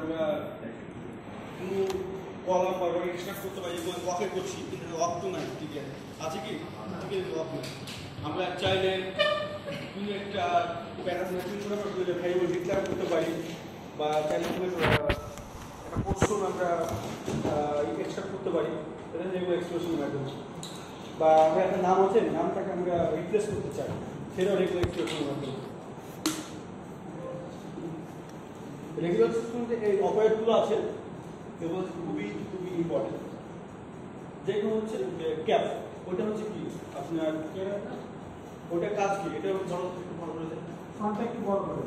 আমরা কলাম বা এক্সট্রাক্ট করতে পারি, যেগুলো ওয়াকে করছি কিন্তু ওয়াক তো নাই, ঠিক আছে কি ঠিক আছে, ওয়াক নাই। আমরা চাইলে কোনো একটা ভ্যারিয়েবল ডিক্লেয়ার করতে পারি, বা চাইলে একটা কোশ্চেন আমরা এক্সট্রাক্ট করতে পারি, যেগুলো এক্সপ্রেশনের মাধ্যমে, বা আমরা একটা নাম আছে, নামটাকে আমরা রিপ্লেস করতে চাই, সেটাও রেগুলার এক্সপ্রেশনের মাধ্যমে। রেগুলার সিস্টেমে এই অপারেটরগুলো আছে, এগুলো খুবই ইম্পর্টেন্ট। যেগুলো হচ্ছে ক্যাপ, ওটা হচ্ছে কি আপনার ওটা কাজ কি, এটা ধরো বড় করে দেয়, ফন্টটা একটু বড় করে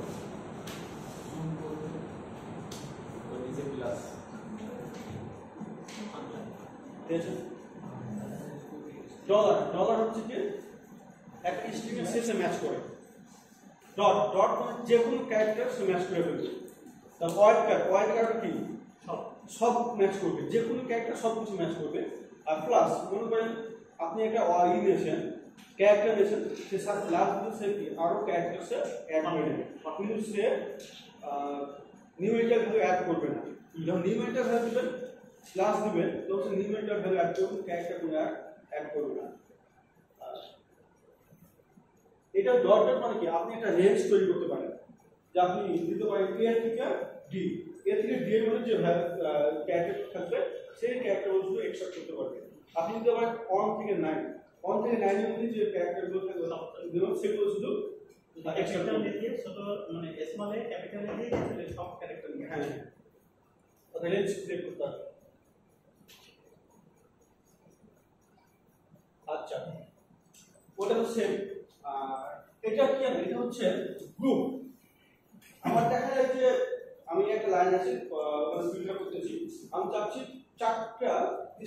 নিচে প্লাস, ঠিক আছে। ডলার হচ্ছে কি একটা স্ট্রিংয়ের শেষে ম্যাচ করে, ডট মানে যে কোনো ক্যারেক্টার সে ম্যাচ করে ফেলবে। তার ওয়াইড কার্ড কি সব ম্যাচ করবে, যে কোনো ক্যারেক্টার সব কিছু ম্যাচ করবে। আর প্লাস মনে করেন আপনি একটা নিয়েছেন, ক্যারেক্টার নিয়েছেন, সে সাথে লাস্ট দিতে সে কি আরো ক্যারেক্টার সে অ্যাড করে নেবে, কিন্তু সে নিউমেরিক্যাল ভ্যালু অ্যাড করবে না। যখন নিউমেরিক্যাল ভ্যালু দিবেন প্লাস দিবেন, তখন সে নিউমেরিক্যাল ভ্যালু অ্যাড করবে, ক্যারেক্টার কোনো অ্যাড করবে না। এটা ডট মানে কি আপনি একটা রেঞ্জ তৈরি করতে পারেন, যে আপনি দিতে পারেন এ থেকে ডি, এ থেকে ডি এর মধ্যে যে ক্যারেক্টার থাকবে সেই ক্যারেক্টারগুলো এক্সট্রাক্ট করতে পারবেন। আপনি দিতে পারেন 1 থেকে 9, 1 থেকে 9 এর মধ্যে যে ক্যারেক্টারগুলো থাকবে সেগুলো শুধু এক্সট্রাক্ট দিয়ে শুধু মানে স্মল এ ক্যাপিটাল এ দিয়ে সব ক্যারেক্টার নিয়ে, হ্যাঁ তাহলে রেঞ্জ ক্রিয়েট করতে হবে। আচ্ছা, ওটা তো সেম। এটা কি আছে, এটা হচ্ছে গ্রুপ। আমার দেখা যায় যে আমি একটা লাইন আছে ফিল্টার করতেছি, আমি চাচ্ছি 4টা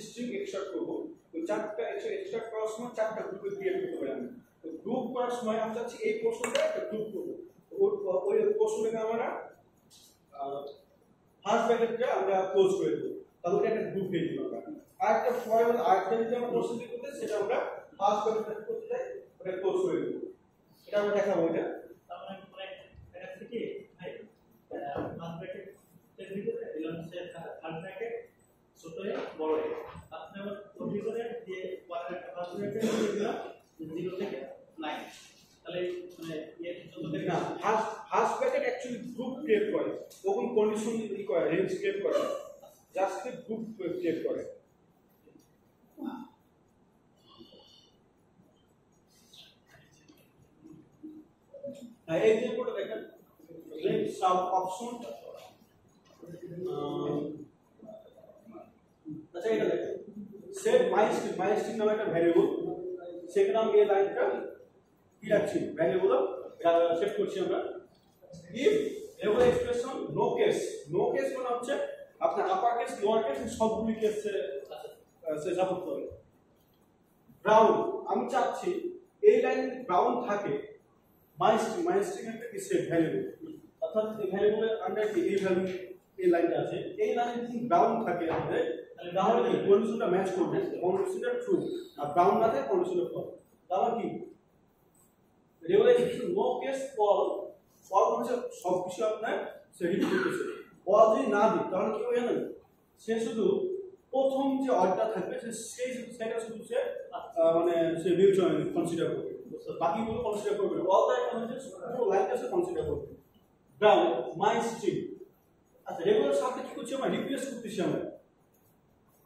স্ট্রিং এক্সট্রাক্ট করব। তো 4টা এক্সট্রাক্ট করার সময় 4টা গ্রুপে ক্রিয়েট করতে পারি আমি। তো গ্রুপ করার সময় আমি চাচ্ছি এই পোর্শনটা একটা গ্রুপ করব। ওই পোর্শনটাকে আমরা ফার্স্ট ব্র্যাকেটটা আমরা ক্লোজ করে দেব, তাহলে ওটা একটা গ্রুপ হয়ে যাবে। আর একটা ফরওয়ার্ড আরেকটা যদি আমরা প্রসেস করতে সেটা আমরা ফার্স্ট ব্র্যাকেট করতে চাই, ওটা ক্লোজ করে দেব। এটা আমরা দেখাবো। এটা তার মানে এটা থেকে ভাই ফার্স্ট ব্র্যাকেট এর ভিতরে দিলাম সে থার্ড ব্র্যাকেট ছোট এ বড় এ, তারপরে আমরা কপি করে দিয়ে পরের একটা ফার্স্ট ব্র্যাকেট দিয়ে দিলাম 0 থেকে 9, তাহলে মানে এর যত থেকে না first bracket actually group create করে, তখন কন্ডিশন ই করে, রেঞ্জ ক্রিয়েট করে, জাস্ট গ্রুপ ক্রিয়েট করে। এই যে কোডটা দেখেন, লেফট সাব অপশন, আচ্ছা এটা দেখেন সেট মাইস্ট্রিং নামে একটা ভ্যারিয়েবল, সেখানে আমি এই লাইনটা কি রাখছি, ভ্যারিয়েবল সেট করছি আমরা। If level expression no case মানে হচ্ছে আপনার আপার কেস লোয়ার কেস সবগুলি কেসে সে সাপোর্ট করে। ব্রাউন আমি চাচ্ছি এই লাইন ব্রাউন থাকে, মাইস্ট্রিং একটা কি সেট ভ্যারিয়েবল, অর্থাৎ এই ভ্যারিয়েবলের আন্ডার কি এই ভ্যালু এই লাইনটা আছে, এই লাইনে যদি ব্রাউন থাকে আমাদের তাহলে কি কন্ডিশনটা ম্যাচ করবে, কন্ডিশনটা ট্রু, আর ব্রাউন না থাকে কন্ডিশনটা ফলস। তাহলে কি রেগুলার নো কেস ফল হচ্ছে সবকিছু আপনার সে রিপিট করতেছে। ফল যদি না দিই তাহলে কি হবে জানেন, সে শুধু প্রথম যে অর্ডারটা থাকবে সেটা শুধু সে মানে সে কনসিডার করবে, বাকিগুলো কনসিডার করবে না। অল দ্যাট মানে পুরো লাইনটা সে কনসিডার করবে। ব্রাউন মাই স্ট্রিং, আচ্ছা রেগুলার সাথে কি করছি আমরা রিপ্লেস করতেছি আমরা,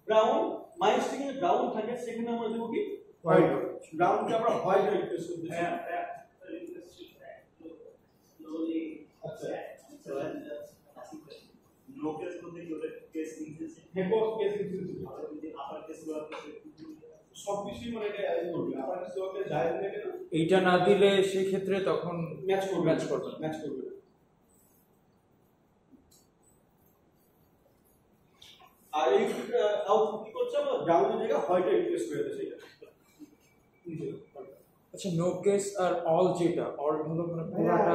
brown my string a brown থাকে সেখানে আমরা দেব কি হোয়াইট, ব্রাউনকে আমরা হোয়াইট রিপ্লেস করতেছি। আচ্ছা নো কেস বলতে কি ওটা কেস ইনসেন্স, হেপো কেস ইনসেন্স যদি আপার কেস লোয়ার কেস সবকিছু মানে এটা অ্যাড করবে, আপার কেস লোয়ার কেস যায় না কেন, এইটা না দিলে সেই ক্ষেত্রে তখন ম্যাচ করবে। আর এই আউটপুট কি করছে আমরা ব্রাউনের জায়গায় হোয়াইট রিপ্লেস করে দিচ্ছি। এটা আচ্ছা নো কেস আর অল যেটা অল হলো মানে পুরোটা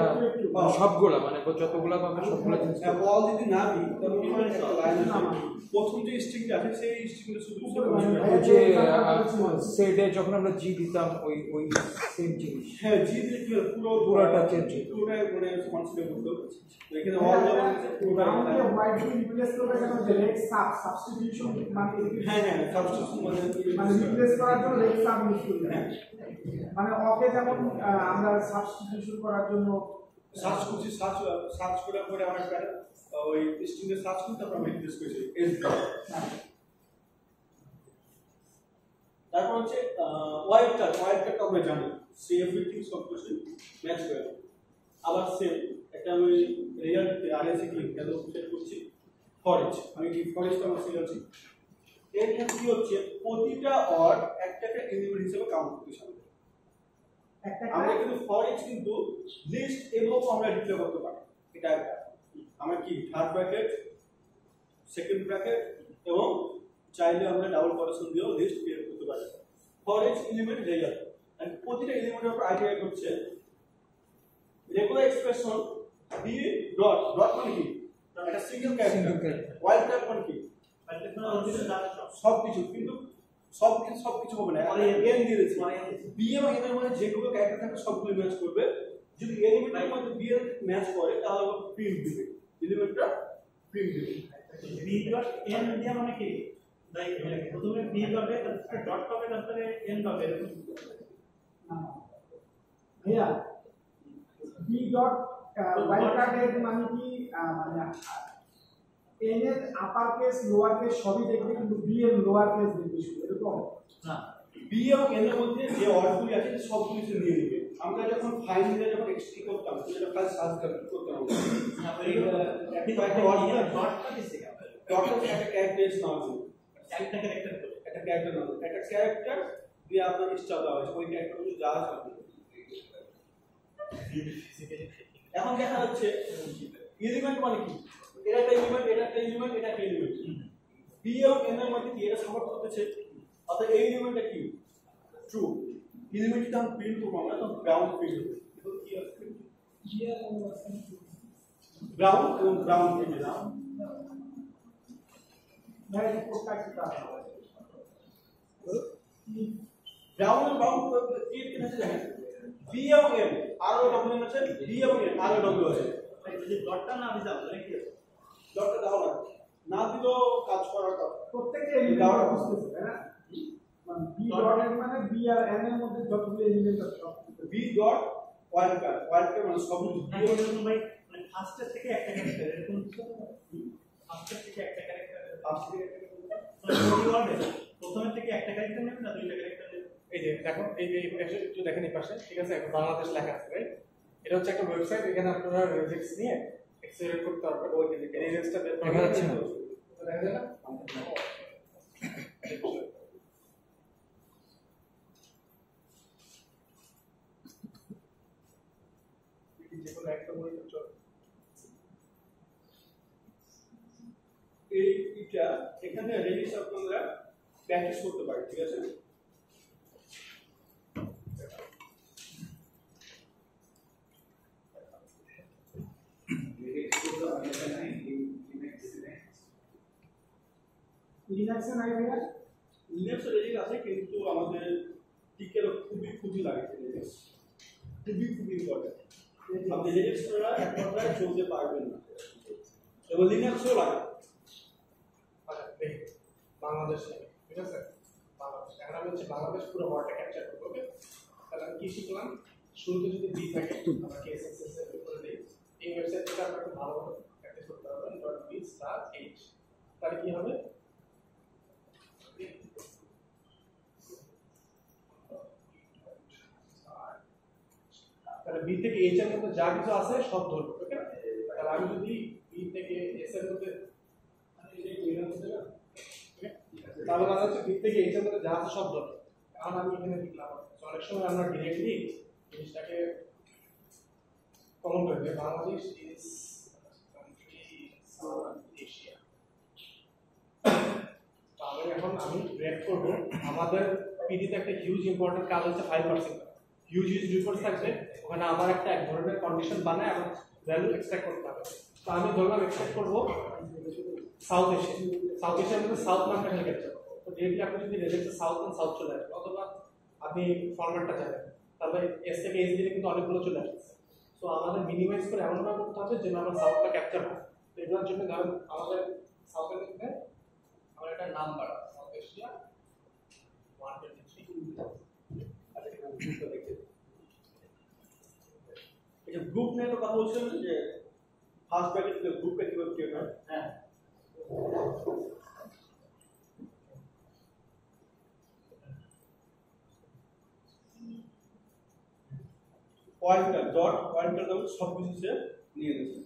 সবগুলা মানে যতগুলা পাবে সবগুলা জিনিস অল যদি না দিই তাহলে কি হয় একটা লাইন আছে প্রথম যে স্ট্রিংটা আছে সেই স্ট্রিংটা শুধু ওই যে সেটে যখন আমরা জি দিতাম ওই ওই সেম জিনিস হ্যাঁ জি দিলে কি হয় পুরোটা চেঞ্জ পুরোটাই মানে কনসিডার করতে হবে এখানে অল দেওয়া আছে পুরোটা হোয়াইট দিয়ে রিপ্লেস করবে কেন যে লেগ সাবস্টিটিউশন মানে হ্যাঁ হ্যাঁ সাবস্টিটিউশন মানে রিপ্লেস করার জন্য লেগ সাব ইউজ করবে মানে ওকে যেমন আমরা সাবস্টিটিউশন করার জন্য সার্চ করছি সার্চ করার পরে আমার একটা ওই স্ট্রিংয়ে সার্চ করতে তারপর আমি রিপ্লেস করেছি এস তারপর হচ্ছে ওয়াইল্ড কার্ড আমরা জানি সে এভরিথিং সব কিছু ম্যাচ করে আবার সেম একটা আমি রিয়াল আরএসি ক্লিক এত সেট করছি ফরেজ আমি কি ফরেজটা আমার সিলেক্ট করছি এর কি হচ্ছে প্রতিটা অর একটা এলিমেন্ট হিসেবে কাউন্ট করছি আমরা কিন্তু ফরেজ কিন্তু লিস্ট এবং আমরা ডিক্লেয়ার করতে পারি এটা আমরা কি থার্ড ব্র্যাকেট সেকেন্ড ব্র্যাকেট এবং চাইলে আমরা ডাবল কোটেশন দিয়েও লিস্ট ক্রিয়েট করতে পারি ফরেজ এলিমেন্ট রেজাল্ট এন্ড প্রতিটা এলিমেন্টের উপর আইডিয়া হচ্ছে regular expression B dot dot মানে কি একটা সিঙ্গেল ক্যারেক্টার ওয়াইল্ড কার্ড মানে কি সবকিছু কিন্তু সবকিছু হবে না এন দিয়ে দিচ্ছি মানে বি এবং এন এর মধ্যে যেগুলো ক্যারেক্টার থাকে সবগুলো ম্যাচ করবে যদি এলিমেন্টের মধ্যে বি এর ম্যাচ করে তাহলে আমরা প্রিন্ট দিবে এলিমেন্টটা প্রিন্ট দিবে বি ডট এন দিয়া মানে কি লাইক প্রথমে বি ডটে ডট পাবে তারপরে এন পাবে ভাইয়া বি ডট ওয়াইল্ড কার্ডের মানে কি মানে এন এর আপার কেস লোয়ার কেস সবই দেখবে কিন্তু বি এর লোয়ার কেস দেখবে শুধু এরকম না বি এবং এন এর মধ্যে যে অর্ডগুলি আছে সবগুলো সে নিয়ে নেবে আমরা যখন ফাইনালে যখন এক্সট্রি করতাম সেটা কাজ সার্চ করতাম একটা ডটটা দিছে ডটটা একটা ক্যারেক্টার নাম একটা ক্যারেক্টার একটা ক্যারেক্টার নাম একটা ক্যারেক্টার দিয়ে আপনার স্টার দেওয়া হয়েছে ওই ক্যারেক্টারগুলো যা আছে এখন দেখা যাচ্ছে এলিমেন্ট মানে কি এটা একটা এলিমেন্ট এটা একটা এলিমেন্ট এটা একটা এলিমেন্ট বি এবং এন এর মধ্যে কি এটা সাপোর্ট করতেছে অর্থাৎ এই এলিমেন্টটা কি ট্রু এলিমেন্টটা আমি প্রিন্ট করব না তো ব্রাউন প্রিন্ট হবে তো কি আছে ব্রাউন এবং ব্রাউন প্রিন্ট নাও ভাই কোডটা কি তাহলে ব্রাউন এবং ব্রাউন কি আছে দেখেন বি এবং এন আর ও ডব্লিউ আছে বি এবং এন আর ও ডব্লিউ আছে যদি ডটটা না দিতে হবে কি ডটটা দাও না দিলেও কাজ করার কথা প্রত্যেকটা এলিমেন্ট বুঝতেছে তাই না মানে বি ডট এর মানে বি আর এন এর মধ্যে যতগুলো এলিমেন্ট আছে সব বি ডট ওয়াইল্ড কার্ড মানে সবগুলো এরকম ভাই মানে ফার্স্টের থেকে একটা ক্যারেক্টার এরকম ফার্স্টের থেকে একটা ক্যারেক্টার প্রথমের থেকে একটা ক্যারেক্টার নেবে না দুইটা ক্যারেক্টার নেবে এই যে দেখো এই একটু দেখেন এই পাশে ঠিক আছে এখন বাংলাদেশ লেখা আছে রাইট এটা হচ্ছে একটা ওয়েবসাইট এখানে আপনারা রেজিস্ট্রেশন নিয়ে এক্সেলেট করতে পারবেন ওই যে রেজিস্টার দেখা যাচ্ছে না দেখা যায় না যেগুলো একটা বলে চল এইটা এখানে রেজিস আপনারা প্র্যাকটিস করতে পারি ঠিক আছে লিনাক্সে নাই ভাইয়া লিনাক্স রেজিস আছে কিন্তু আমাদের টিকের খুবই লাগে রেজিস খুবই ইম্পর্টেন্ট আপনি রেজিস্টাররা এক কথায় চলতে পারবেন না এবং লিনাক্সও লাগে বাংলাদেশ ঠিক আছে বাংলাদেশ এখন আমি হচ্ছে বাংলাদেশ পুরো ওয়ার্ডটা ক্যাপচার করবো ওকে তাহলে আমি কি শিখলাম শুরুতে যদি বি থাকে আমরা কেএসএসএস এর উপরে দিই এই ওয়েবসাইট থেকে আপনারা খুব ভালোভাবে প্র্যাকটিস করতে পারবেন .b/h তাহলে কি হবে তাহলে বি থেকে এইচ এর মধ্যে যা কিছু আছে সব ধরবো ওকে তাহলে আমি যদি বি থেকে এস এর মধ্যে তাহলে মানে হচ্ছে বি থেকে এইচ এর মধ্যে যা আছে সব ধরবো কারণ আমি এখানে লিখলাম অনেক সময় আমরা ডিরেক্টলি জিনিসটাকে কমন করে দিই Bangladesh is country south Asia তাহলে এখন আমি রেড করব আমাদের পিডিতে একটা হিউজ ইম্পর্টেন্ট কাজ হচ্ছে ফাইল পার্সিং হিউজ রিপোর্ট থাকবে, ওখানে আমার একটা এক ধরনের কন্ডিশন বানায় এবং ভ্যালু এক্সট্রাক্ট করতে হবে। তো আমি ধরলাম এক্সট্রাক্ট করবো সাউথ এশিয়ার মধ্যে সাউথ নামটা খেলে ক্যাপচার করবো। তো ডিরেক্টলি আপনি যদি রেজাল্টে সাউথ অ্যান্ড সাউথ চলে আসবে, অথবা আপনি ফরম্যাটটা জানেন, তাহলে এস থেকে এস দিলে কিন্তু অনেকগুলো চলে আসছে। তো আমাদের মিনিমাইজ করে এমনভাবে করতে হবে যেন আমার সাউথটা ক্যাপচার হয়। তো এগুলোর জন্য ধরেন আমাদের সাউথের মধ্যে আমার একটা নাম্বার সাউথ এশিয়া 123। এটা গ্রুপ নিয়ে তো কথা বলছিলাম যে ফার্স্ট ব্র্যাকেট থেকে গ্রুপটা কিভাবে ক্রিয়েট হয়। হ্যাঁ, পয়েন্টার ডট পয়েন্টার দাও সব কিছু সে নিয়ে নিয়েছে।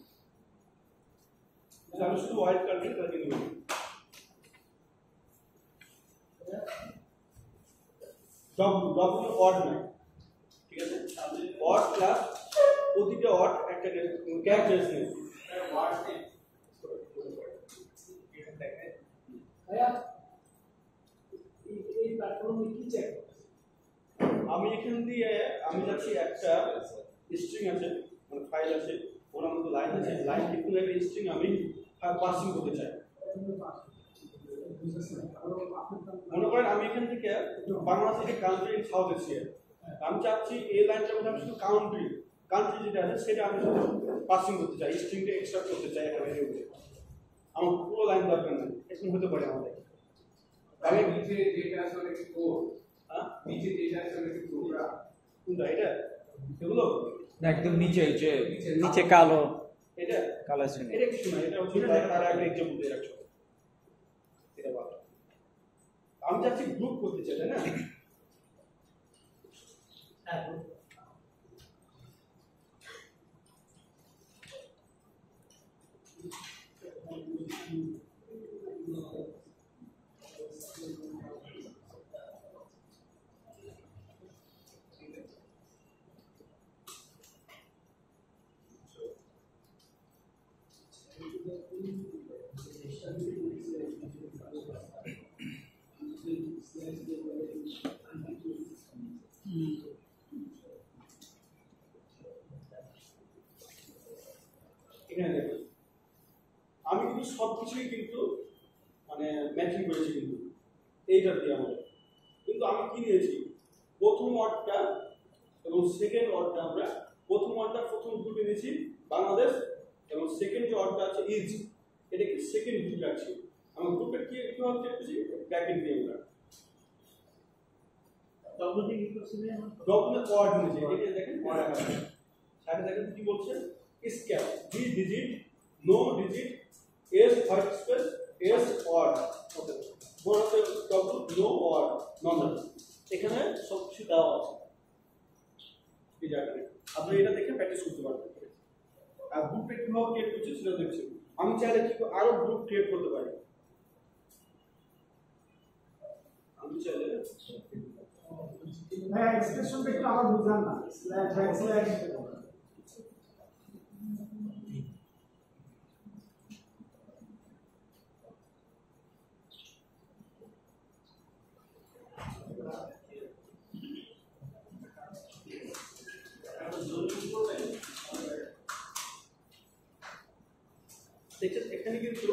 আমি শুধু ওয়াইল্ড কার্ড নিয়ে তাকে নিয়ে ডব্লিউ অড নয়, ঠিক আছে? অড প্লাস প্রতিটা অড একটা ক্যারেক্টারিস্টিক এই প্ল্যাটফর্মে কি চেক আমি এখান দিয়ে আমি যাচ্ছি একটা স্ট্রিং আছে, মানে ফাইল আছে, ওর মধ্যে লাইন আছে, লাইন কিন্তু একটা স্ট্রিং আমি পাসিং করতে চাই। মনে করেন আমি এখান থেকে বাংলাদেশের কান্ট্রি সাউথ এশিয়া, আমি চাচ্ছি এই লাইনটার মধ্যে আমি শুধু কান্ট্রি যেটা আছে সেটা আমি শুধু পাসিং করতে চাই, স্ট্রিংটা এক্সট্রাক্ট করতে চাই একটা ভ্যারিয়েবলে। আমার পুরো লাইন দরকার নেই, এরকম হতে পারে আমাদের। আগে নিচে যেটা আসলে কোড, হ্যাঁ নিচে যেটা আসলে প্রোগ্রাম, কোনটা এটা? এগুলো না, একদম নিচে যে নিচে কালো এটা কালো আছে। এটা কিছু না, এটা হচ্ছে তার আগে এক্সাম্পল দিয়ে রাখছো। এটা ভালো, আমি চাচ্ছি গ্রুপ করতে চাই, তাই না? হ্যাঁ, এখানে দেখো আমি কিন্তু সবকিছুই কিন্তু মানে ম্যাচিং করেছি কিন্তু এইটা দিয়ে আমাদের, কিন্তু আমি কি নিয়েছি প্রথম ওয়ার্ডটা এবং সেকেন্ড ওয়ার্ডটা, আমরা প্রথম ওয়ার্ডটা প্রথম গ্রুপে নিয়েছি বাংলাদেশ, এবং সেকেন্ড যে ওয়ার্ডটা আছে ইজ, এটাকে সেকেন্ড গ্রুপে রাখছি। আমার গ্রুপের কি কিভাবে করছি ব্র্যাকেট দিয়ে আমরা ডব্লিউ কি করছি না ডকুমেন্ট ওয়ার্ড নিয়েছি, এটা দেখেন ওয়ার্ড আছে সাথে দেখেন কি বলছে escape B digit no digit S white space S word, okay বলতে ডব্লিউ নো ওয়ার্ড নন, এখানে সব কিছু দেওয়া আছে। এই জায়গায় আপনি এটা দেখে প্র্যাকটিস করতে পারবেন। আর গ্রুপে কিভাবে ক্রিয়েট করছি সেটা দেখছি। আমি চাইলে কি আরো গ্রুপ ক্রিয়েট করতে পারি, আমি চাইলে ভাই এক্সপ্রেশনটা একটু আবার বুঝলাম না, স্ল্যাশ ব্যাকস্ল্যাশ দেখছেন এখানে কিন্তু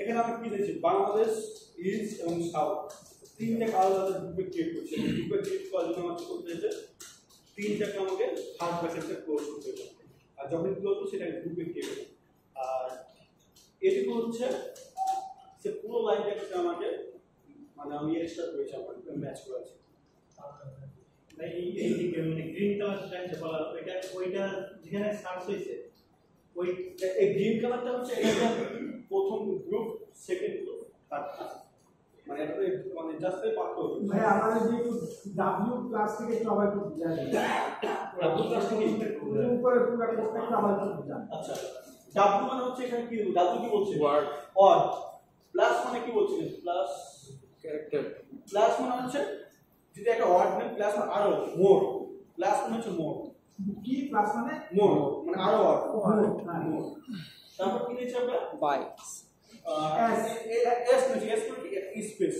এখানে আমি কি দিয়েছি বাংলাদেশ ইজ এবং সাউথ তিনটা আলাদা গ্রুপে ক্রিয়েট করছি। গ্রুপে ক্রিয়েট করার জন্য আমাকে করতে হয়েছে তিনটাকে আমাকে ফার্স্ট ব্র্যাকেটে ক্লোজ করতে হবে, আর যখন ক্লোজ করবো সেটা গ্রুপে ক্রিয়েট হবে। আর এটুকু হচ্ছে সে পুরো লাইনটাকে আমাকে মানে আমি এক্সট্রা করেছি, আমার ম্যাচ করেছি। এই দিকে মানে গ্রিন কালার যেটা বলা ওইটা যেখানে সার্চ হয়েছে ওই এই গ্রিন কালারটা হচ্ছে এটা প্রথম গ্রুপ, সেকেন্ড গ্রুপ, থার্ড, মানে মানে এটা মানে জাস্ট পাঠ্য ভাই আমাদের যে ডাব্লিউ ক্লাস থেকে একটু আবার একটু বুঝাই ডাব্লিউ ক্লাস থেকে উপরে পুরো একটা আবার একটু বুঝান। আচ্ছা ডাব্লিউ মানে হচ্ছে এখানে কি ডাব্লিউ কি বলছে ওয়ার্ড অড প্লাস মানে কি বলছিলেন প্লাস ক্যারেক্টার প্লাস মানে হচ্ছে যদি একটা ওয়ার্ড নেন প্লাস মানে আরো মোর প্লাস মানে হচ্ছে মোর কি ক্লাস মানে মোর মানে আরো ওয়ার্ড মোর তারপর কি নিয়েছি আমরা বাইটস এস এস নিয়েছি এস মানে কি স্পেস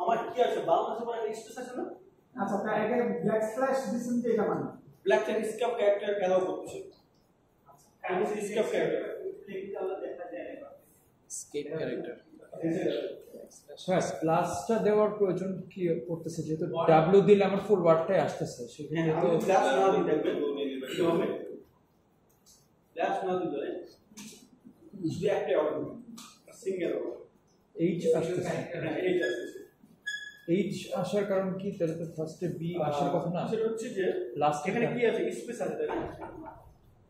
আমার কি আছে বাংলাদেশে মানে একটা স্পেস আছে না আচ্ছা তার আগে ব্ল্যাক স্ল্যাশ দিছেন যে এটা মানে black ten escape character allow করতেছে স্কেপ ক্যারেক্টার স্কেপ ক্যারেক্টার হ্যাঁ ক্লাসটা দেওয়ার প্রয়োজন কি করতেছে যেহেতু ডাব্লিউ দিলে আমার ফুল ওয়ার্ডটাই আসতেছে সেখানে হ্যাঁ তো আমি ক্লাস না দিই দেখবেন কি হবে ক্লাস না দিলে শুধু একটা অর্ডার সিঙ্গেল অর্ডার এইচ আসতেছে হ্যাঁ এই আসছে এইচ আসার কারণ কি তাহলে তো ফার্স্টে বি আসার কথা না সেটা হচ্ছে যে লাস্ট এখানে কি আছে স্পেস আছে তাই না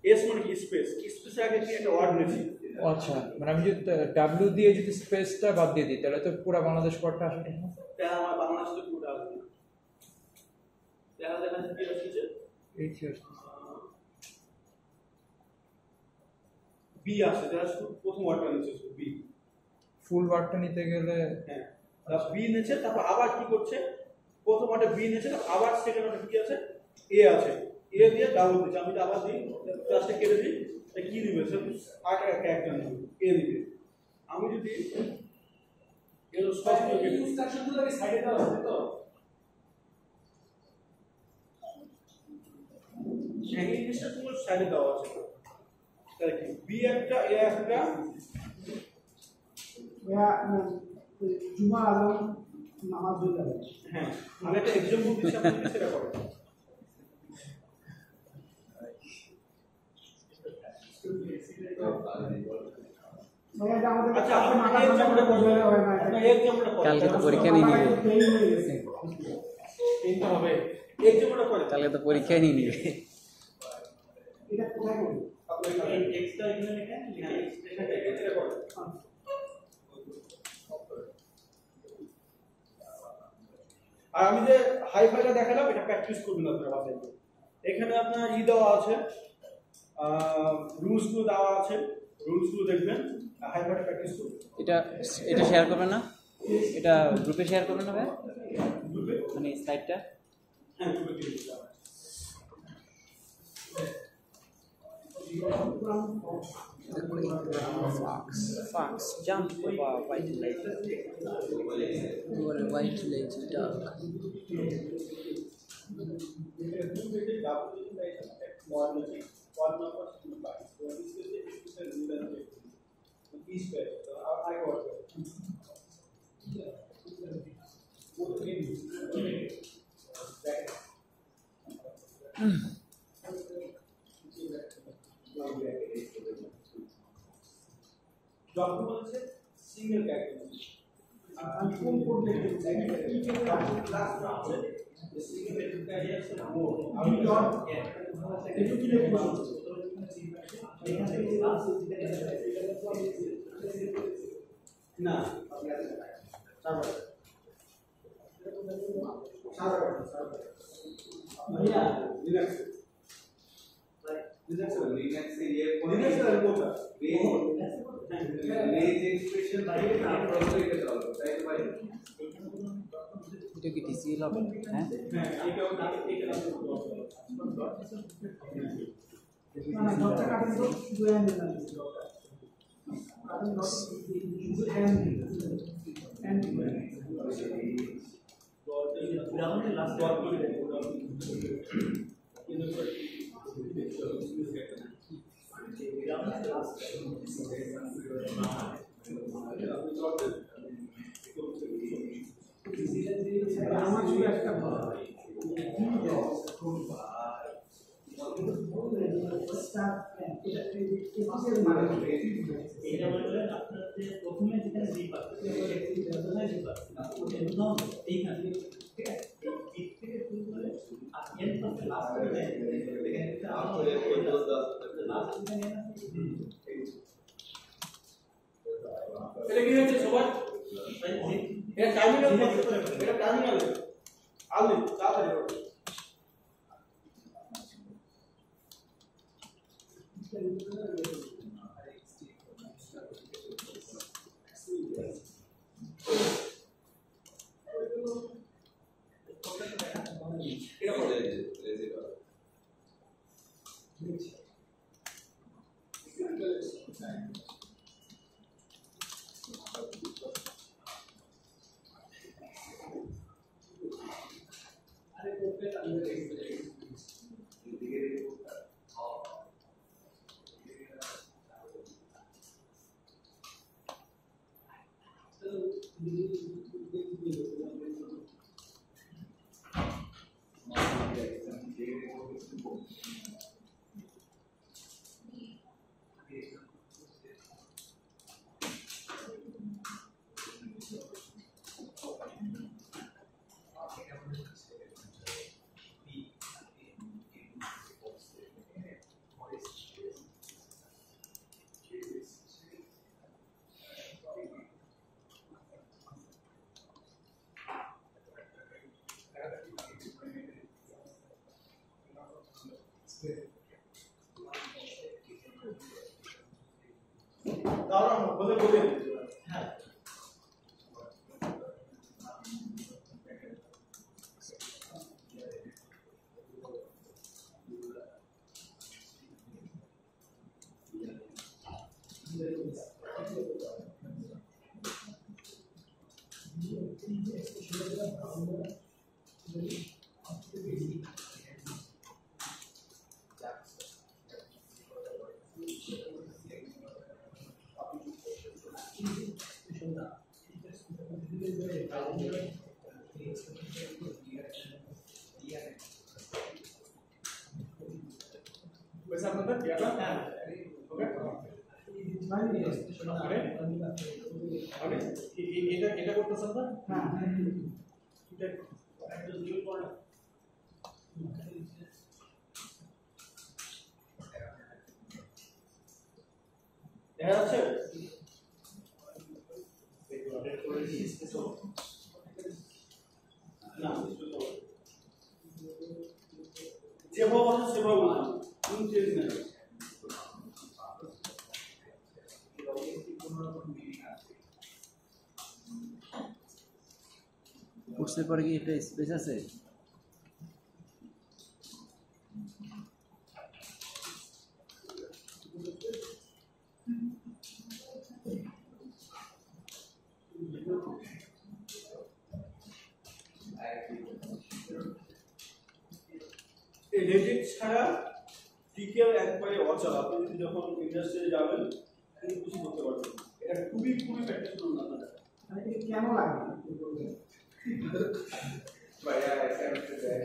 এস মানে কি স্পেস স্পেসের আগে কি একটা ওয়ার্ড নিয়েছি আচ্ছা মানে আমি যদি ডাব্লিউ দিয়ে যদি স্পেসটা বাদ দিয়ে দিই তাহলে তো পুরো বাংলাদেশ কোডটা আসে না তাহলে আমার বাংলাদেশে পুরো আসবে না দেখা যাচ্ছে কি আসছে এইচ আসতেছে বি আসছে যারা শুধু প্রথম ওয়ার্ডটা নিচ্ছে শুধু বি ফুল ওয়ার্ডটা নিতে গেলে হ্যাঁ তারপর বি নিচ্ছে তারপর আবার কি করছে প্রথম ওয়ার্ডে বি নিচ্ছে তারপর আবার সেকেন্ড ওয়ার্ডে কি আছে এ আছে এ দিয়ে ডাবল দিচ্ছে আমি যদি আবার দিই ক্লাসটা কেটে দিই তাহলে কি দিবে সে আট একটা একটা নেবে এ দিবে আমি যদি এর সব কেটে দিই ইনস্ট্রাকশনগুলো কি সাইডে দেওয়া আছে তো সেই জিনিসটা পুরো সাইডে দেওয়া আছে তাহলে কি বি একটা এ একটা জুমা আলম নামাজ হয়ে যাবে। হ্যাঁ আমি একটা এক্সাম্পল দিচ্ছি আপনি সেটা করেন ভাই এটা আমাদের আচ্ছা কাছে আপনি মাথা এই ঠান্ডা করে বোঝালে হয় না আপনি এটা। এই এক্সাম্পলটা করেন কালকে তো পরীক্ষা নিয়ে নিবে পেইন হয়ে গেছে। এইটা হবে এই এক্সাম্পলটা করেন কালকে তো পরীক্ষায় নিয়ে নিবে এটা কোথায় করব? আপনি এই টেক্সটটা এখানে লেখা হ্যাঁ এখানে এটা করেন আর আমি যে হাই ফাইটা দেখালাম এটা প্র্যাকটিস করবেন আপনারা বাসায় গিয়ে। এখানে আপনার দেওয়া আছে রুলসগুলো দেওয়া আছে রুলসগুলো দেখবেন হাই ফাইটা প্র্যাকটিস করবেন এটা এটা শেয়ার করবেন না এটা গ্রুপে শেয়ার করবেন না ভাই গ্রুপে মানে স্লাইডটা হ্যাঁ গ্রুপে দিয়ে দিলাম Fox jump over white lake over a white lake duck Document is single character. আমি কোন কোড লিখতে চাই? আমি ডট একটু কি লিখব? না भैया लिनक्स लिनक्स लिनक्स से ये लिनक्स का कोड रेंज एक्सप्रेशन प्रोसेसर का चलो राइट भाई এটা কি টিসিএল হবে হ্যাঁ না ডটটা কাটিং তো শুধু এন দিলাম কাটিং ডট শুধু এন এন গ্রাউন্ডে লাস্ট डॉट করে দেব গ্রাউন্ডে লাস্ট আমার শুধু একটা এটা বলে আপনার যে প্রথমে যেখানে জি পাচ্ছে কোথায় জি পাচ্ছে একদম এইখানে ঠিক আছে এই দিক থেকে শুরু করে আর এর পাশে লাস্ট করে দেয় এখানে একটা আলো লাস্ট এখানে এটা কি হচ্ছে সবাই আছে এটা টার্মিনাল এটা টার্মিনাল আলি তাড়াতাড়ি করো দাঁড়া বলে বলে হ্যাঁ वैसा मतलब क्या था ओके अबे এটা এটা করতেছেন না হ্যাঁ এটা একটা জিরো পয়েন্ট দেখা যাচ্ছে না যেভাবে আছে সেভাবে বললাম কোন চেঞ্জ নেই উঠতে পারে কি একটা স্পেস আছে এই রেজিক ছাড়া টিকেল একবারে অচল আপনি যদি যখন ইন্ডাস্ট্রিতে যাবেন কিন্তু কিছু করতে পারবেন এটা খুবই খুবই প্র্যাকটিস করুন আপনারা মানে এটা কেন লাগে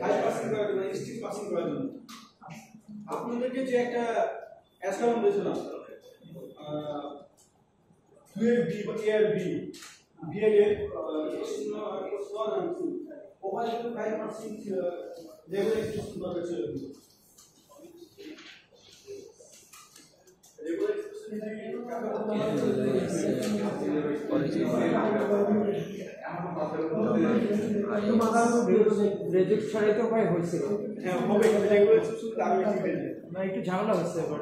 5% করার জন্য 60% করার জন্য আপনাদেরকে যে একটা অ্যাসাউন্ড দিয়েছিলাম UFB বা ARB BIL ওখানে কিন্তু 5% লেভেল এক্সপ্রেশন দরকার ছিল লেভেল রেজেক্ট ছাড়াই তো ভাই হয়েছে হ্যাঁ হবে লেভেল এক্সপ্রেশন আরো বেশি হয়ে যায় না একটু ঝামেলা হচ্ছে এবার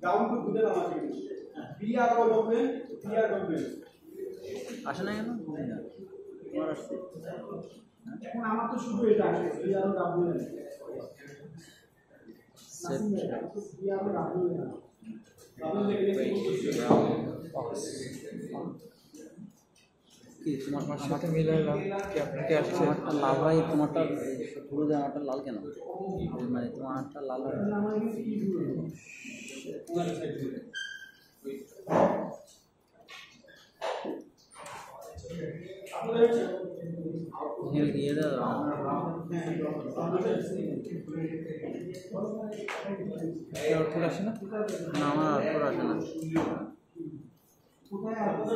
ডাউন টু দুটো নাম আছে বিআর ডকুমেন্ট বিআর ডকুমেন্ট আসে না কেন আমার আসছে এখন আমার তো শুধু এটা আছে BR O W N BR O W N কি তোমার আমার সাথে মিলাইলাম কি আপনাকে আসছে তোমারটা লাল হয় তোমারটা পুরো জামাটা লাল কেন মানে তোমারটা লাল হয় আমার এখানে কি দিয়ে দাও আউটপুট আসে না না আমার আউটপুট আসে না কোথায় আছে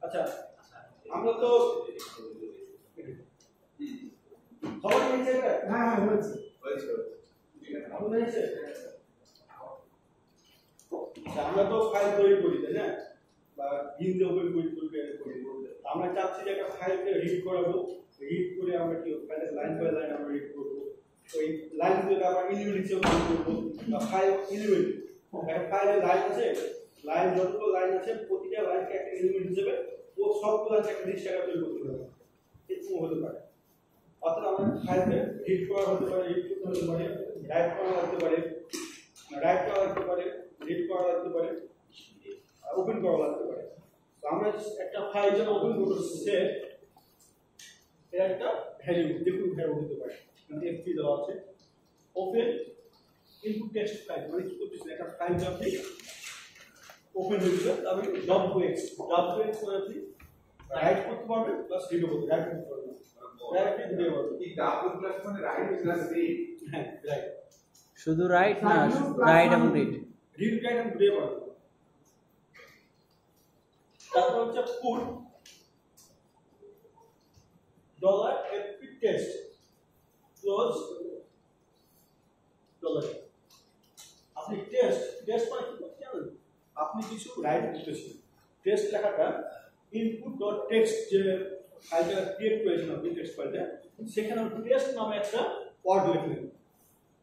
আচ্ছা আমরা তো খবর নিয়েছি হ্যাঁ হ্যাঁ হয়েছে আমরা তো ফাইল তৈরি করি তাই না বা ভিউতে ওপেন করি আমরা চাচ্ছি যে একটা ফাইলকে রিড করাবো রিড করে আমরা কি ফাইলের লাইন বাই লাইন আমরা রিড করবো ওই লাইনগুলোকে আমরা এলিমেন্ট হিসেবে করবো বা ফাইল এলিমেন্ট একটা ফাইলের লাইন আছে লাইন যতগুলো লাইন আছে প্রতিটা লাইনকে একটা এলিমেন্ট হিসেবে ও সবগুলো লাইনকে একটা লিস্ট আকারে তৈরি করতে হবে এরকম হতে পারে অর্থাৎ আমরা ফাইলকে রিড করা হতে পারে রিড করতে হতে পারে রাইট করা হতে পারে রাইট করা হতে পারে রিড করা হতে পারে ওপেন করা হতে পারে তো আমরা একটা ফাইল যখন ওপেন করতে এর একটা ভ্যালু দেখুন ভ্যালু হতে পারে মানে এফপি দেওয়া আছে ওপেন ইনপুট টেক্সট ফাইল মানে কি করতেছেন একটা ফাইল আপনি ওপেন হয়েছে তারপরে wx করে আপনি রাইট করতে পারবেন প্লাস রিডও করতে রাইট করতে পারবেন রাইট দিয়ে পারবেন এই ডাবল প্লাস মানে রাইট প্লাস রিড হ্যাঁ রাইট শুধু রাইট না রাইট এবং রিড রিড রাইট এন্ড দিয়ে পারবেন তারপর হচ্ছে put $fp test close dollar আপনি টেস্ট মানে কি করতে জানেন আপনি কিছু রাইট করতেছেন টেস্ট লেখাটা input.text যে ফাইলটা ক্রিয়েট করেছেন আপনি টেক্সট ফাইলটা সেখানে টেস্ট নামে একটা ওয়ার্ড লিখলেন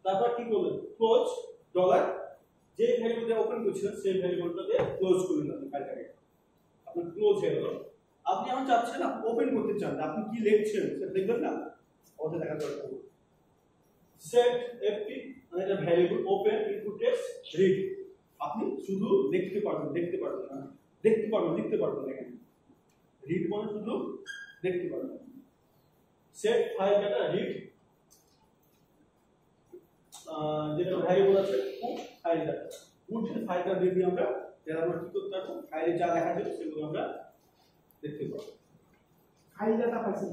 তারপর কি করলেন ক্লোজ ডলার যে ভ্যারিয়েবলটা ওপেন করছিলেন সেই ভ্যারিয়েবলটাকে ক্লোজ করলেন আপনি ফাইলটাকে আপনার ক্লোজ হয়ে গেল আপনি এখন চাচ্ছেন না ওপেন করতে চান আপনি কি লিখছেন সেটা দেখবেন না ওটা দেখা দরকার সেট এফপি মানে এটা variable open input text read আপনি শুধু লিখতে পারবেন লিখতে পারবেন এখানে রিড মানে শুধু দেখতে পারবেন সেট ফাইল ডাটা রিড যেটা ভ্যারিয়েবল আছে ফাইল ডাটা পুট ফাইলটা দিয়ে দিই আমরা যারা আমরা কি করতে পারবো ফাইলে যা লেখা ছিল সেগুলো আমরা দেখতে পাবো ফাইল ডাটা পাইছেন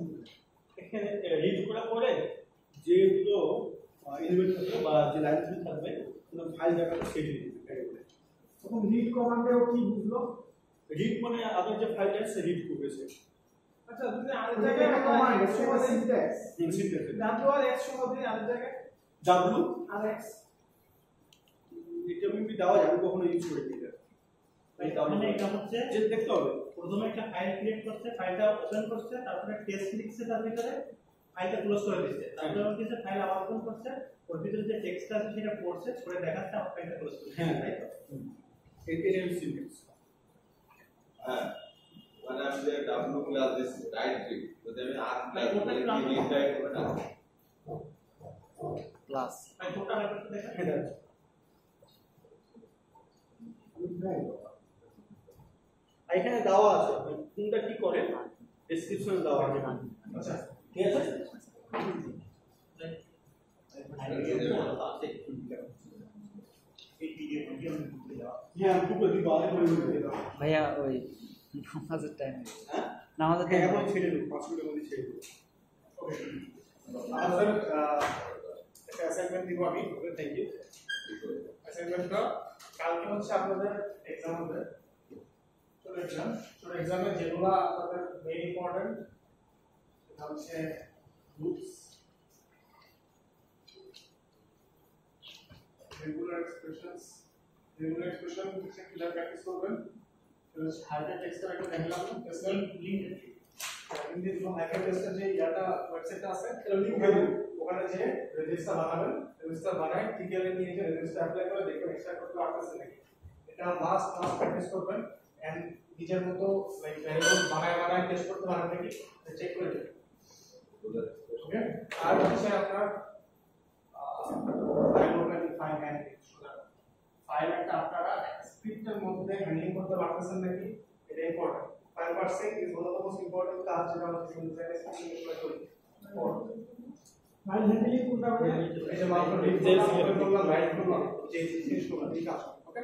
এখানে রিড করার পরে যেগুলো এলিমেন্ট থাকবে বা যে লাইনগুলো থাকবে সেগুলো ফাইল ডাটাটা সেট দিয়ে দিবে ভ্যারিয়েবলে তখন রিড কমান্ডেও কি বুঝলো রিড মানে আপনার যে ফাইলটা আছে রিড করবে সে আচ্ছা যদি আরেক জায়গায় একটা কমান্ড আছে সিনট্যাক্স সিনট্যাক্স w আর x সহ দিন আরেক জায়গায় w আর x এটা আমি দেওয়া যাবে কখনো ইউজ করে দিই মানে এটা হচ্ছে যে দেখতে হবে প্রথমে একটা ফাইল ক্রিয়েট করছে ফাইলটা ওপেন করছে তারপরে টেক্সট লিখছে তার ভিতরে ফাইলটা ক্লোজ করে দিয়েছে তারপরে ওর কিছু ফাইল আবার ওপেন করছে ওর ভিতরে যে টেক্সট আছে সেটা পড়ছে পড়ে দেখাচ্ছে আমার ফাইলটা ক্লোজ করছে হ্যাঁ তাই তো এটা হচ্ছে সিনট্যাক্স মানে আমি যে double plus this right read যদি আমি আর প্লাস রিড রাইট করে না প্লাস ভাই কোনটা ব্যাপারটা দেখা হ্যাঁ এখানে দেওয়া আছে কোনটা কি করে ডেসক্রিপশনে দেওয়া আছে আচ্ছা ঠিক আছে হ্যাঁ দুটো দিব আগে ভাইয়া ওই নামাজের টাইম হ্যাঁ নামাজের টাইম এখন ছেড়ে দেব 5 মিনিটের মধ্যে ছেড়ে দেব ওকে আমাদের একটা অ্যাসাইনমেন্ট দিব আমি ওকে থ্যাংক ইউ অ্যাসাইনমেন্টটা কালকে হচ্ছে আপনাদের এক্সাম হবে ছোট এক্সামে যেগুলো আপনাদের ভেরি ইম্পর্টেন্ট সেটা হচ্ছে গ্রুপস রেগুলার এক্সপ্রেশন হচ্ছে কিভাবে প্র্যাকটিস করবেন হাইপার টেক্সটের একটা দেখলাম টেক্সটাল লিংক হিন্দি হাইপার টেক্সটের যে ইয়াটা ওয়েবসাইটটা আছে সেটা লিংক দিয়ে দেব ওখানে যে রেজিস্টার বানাবেন, রেজিস্টার বানায় টিকেলে নিয়ে যে রেজিস্টার অ্যাপ্লাই করে দেখবেন এক্সট্রা করতে পারতেছে নাকি। এটা লাস্ট প্র্যাকটিস করবেন এন্ড নিজের মতো লাইক ভ্যারিয়েবল বানায় টেস্ট করতে পারেন নাকি চেক করে দেবেন। ওকে, আর হচ্ছে আপনার ফাইলটা আপনারা স্ক্রিপ্টের মধ্যে হ্যান্ডলিং করতে পারতেছেন নাকি, এটা important. File parsing is one of the most important কাজ যেটা আমরা সিস্টেম ডিজাইনে স্পেসিফিক করি। ফাইল হ্যান্ডলিং কোনটা হবে? এই যে মাত্র ডিটেইলস বললাম, রাইট করলাম, যে জিনিসগুলো এই কাজ। ওকে,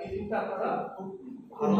এই তিনটা আপনারা খুব ভালো